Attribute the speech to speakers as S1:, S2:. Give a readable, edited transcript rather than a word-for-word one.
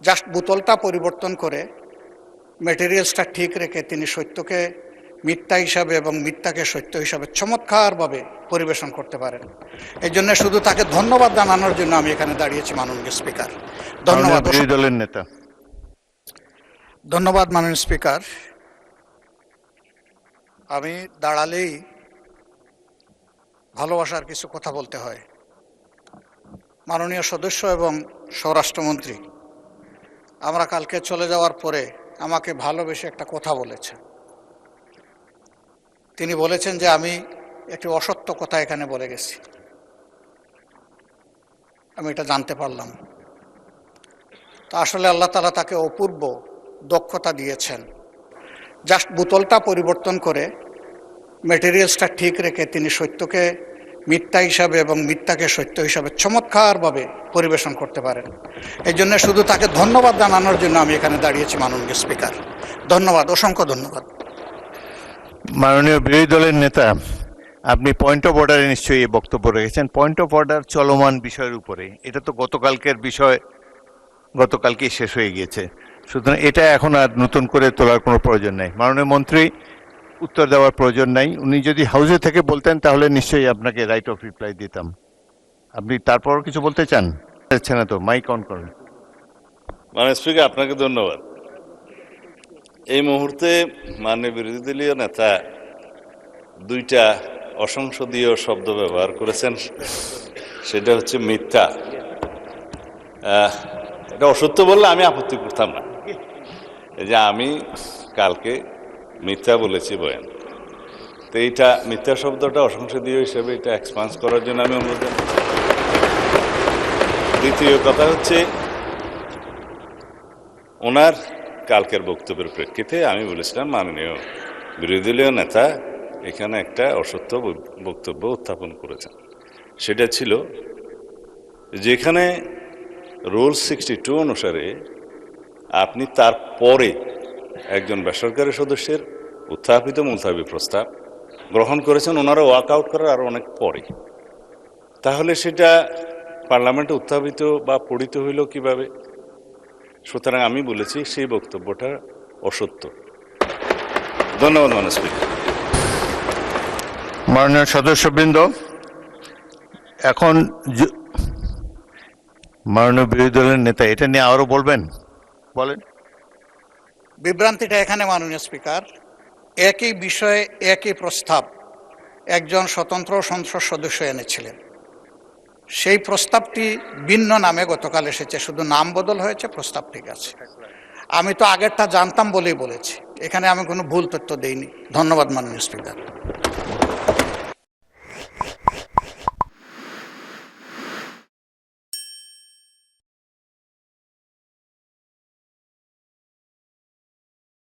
S1: Just বোতলটা পরিবর্তন করে মেটেরিয়ালসটা ঠিক রেখে তিনি সত্যকে মিথ্যা হিসাবে এবং মিথ্যাকে সত্য হিসাবে চমৎকারভাবে পরিবেশন করতে পারেন। এই জন্য শুধু তাকে ধন্যবাদ জানানোর জন্য আমি এখানে দাঁড়িয়েছি। মাননীয় স্পিকার, ধন্যবাদ।
S2: বিরোধী দলের নেতা।
S1: ধন্যবাদ মাননীয় স্পিকার। আমি দাঁড়ালেই ভালোবাসার কিছু কথা বলতে হয়। মাননীয় সদস্য এবং স্বরাষ্ট্রমন্ত্রী আমরা কালকে চলে যাওয়ার পরে আমাকে ভালোবেসে একটা কথা বলেছেন। তিনি বলেছেন যে আমি একটি অসত্য কথা এখানে বলে গেছি। আমি এটা জানতে পারলাম। তো আসলে আল্লাহ তাআলা তাকে অপূর্ব দক্ষতা দিয়েছেন। জাস্ট বোতলটা পরিবর্তন করে মেটেরিয়ালসটা ঠিক রেখে তিনি সত্যকে মিথ্যা হিসাবে এবং মিথ্যাকে সত্য হিসাবে চমৎকারভাবে পরিবেশন করতে পারেন। এই জন্য শুধু তাকে ধন্যবাদ জানানোর জন্য আমি এখানে দাঁড়িয়েছি। মাননীয় স্পিকার, ধন্যবাদ, অসংখ্য ধন্যবাদ।
S2: মাননীয় বিরোধী দলের নেতা, আপনি পয়েন্ট অফ অর্ডারে নিশ্চয়ই এই বক্তব্য রেখেছেন। পয়েন্ট অফ অর্ডার চলমান বিষয়ের উপরে, এটা তো গতকালকের বিষয়, গতকালকেই শেষ হয়ে গিয়েছে, সুতরাং এটা এখন আর নতুন করে তোলার কোনো প্রয়োজন নেই। মাননীয় মন্ত্রী উত্তর দেওয়ার প্রয়োজন নাই। উনি যদি হাউসে থেকে বলতেন তাহলে নিশ্চয়ই আপনাকে রাইট অফ রিপ্লাই দিতাম। আপনি তারপর কিছু বলতে চান? না তো, মাইক অন করেন।
S3: মাননীয় স্পিকার, আপনাকে ধন্যবাদ। এই মুহূর্তে মাননীয় বিরোধী দলীয় নেতা দুইটা অসংসদীয় শব্দ ব্যবহার করেছেন। সেটা হচ্ছে মিথ্যা। এটা অসত্য বললে আমি আপত্তি করতাম না। এই যে আমি কালকে মিথ্যা বলেছি বয়ান, তো এইটা মিথ্যা শব্দটা অসংসদীয় হিসেবে এটা এক্সপান্স করার জন্য আমি অনুরোধ জানাই। দ্বিতীয় কথা হচ্ছে, ওনার কালকের বক্তব্যের প্রেক্ষিতে আমি বলেছিলাম মাননীয় বিরোধী দলীয় নেতা এখানে একটা অসত্য বক্তব্য উত্থাপন করেছেন। সেটা ছিল যেখানে রুল 62 অনুসারে আপনি তারপরে একজন বেসরকারি সদস্যের উত্থাপিত মুলতাবি প্রস্তাব গ্রহণ করেছেন, ওনারা ওয়াক আউট করার আরো অনেক পরে, তাহলে সেটা পার্লামেন্টে উত্থাপিত বা পড়িত হইল কিভাবে? সুতরাং আমি বলেছি সেই বক্তব্যটা অসত্য। ধন্যবাদ মাননীয় স্পিকার।
S2: মাননীয় সদস্যবৃন্দ, এখন মাননীয় বিরোধী দলের নেতা এটা নিয়ে আরো বলবেন, বলেন।
S1: বিভ্রান্তিটা এখানে মাননীয় স্পিকার, একই বিষয়ে একই প্রস্তাব একজন স্বতন্ত্র সংসদ সদস্য এনেছিলেন। সেই প্রস্তাবটি ভিন্ন নামে গতকাল এসেছে, শুধু নাম বদল হয়েছে, প্রস্তাব ঠিক আছে। আমি তো আগেরটা জানতাম বলেই বলেছি, এখানে আমি কোনো ভুল তথ্য দেইনি। ধন্যবাদ মাননীয় স্পিকার।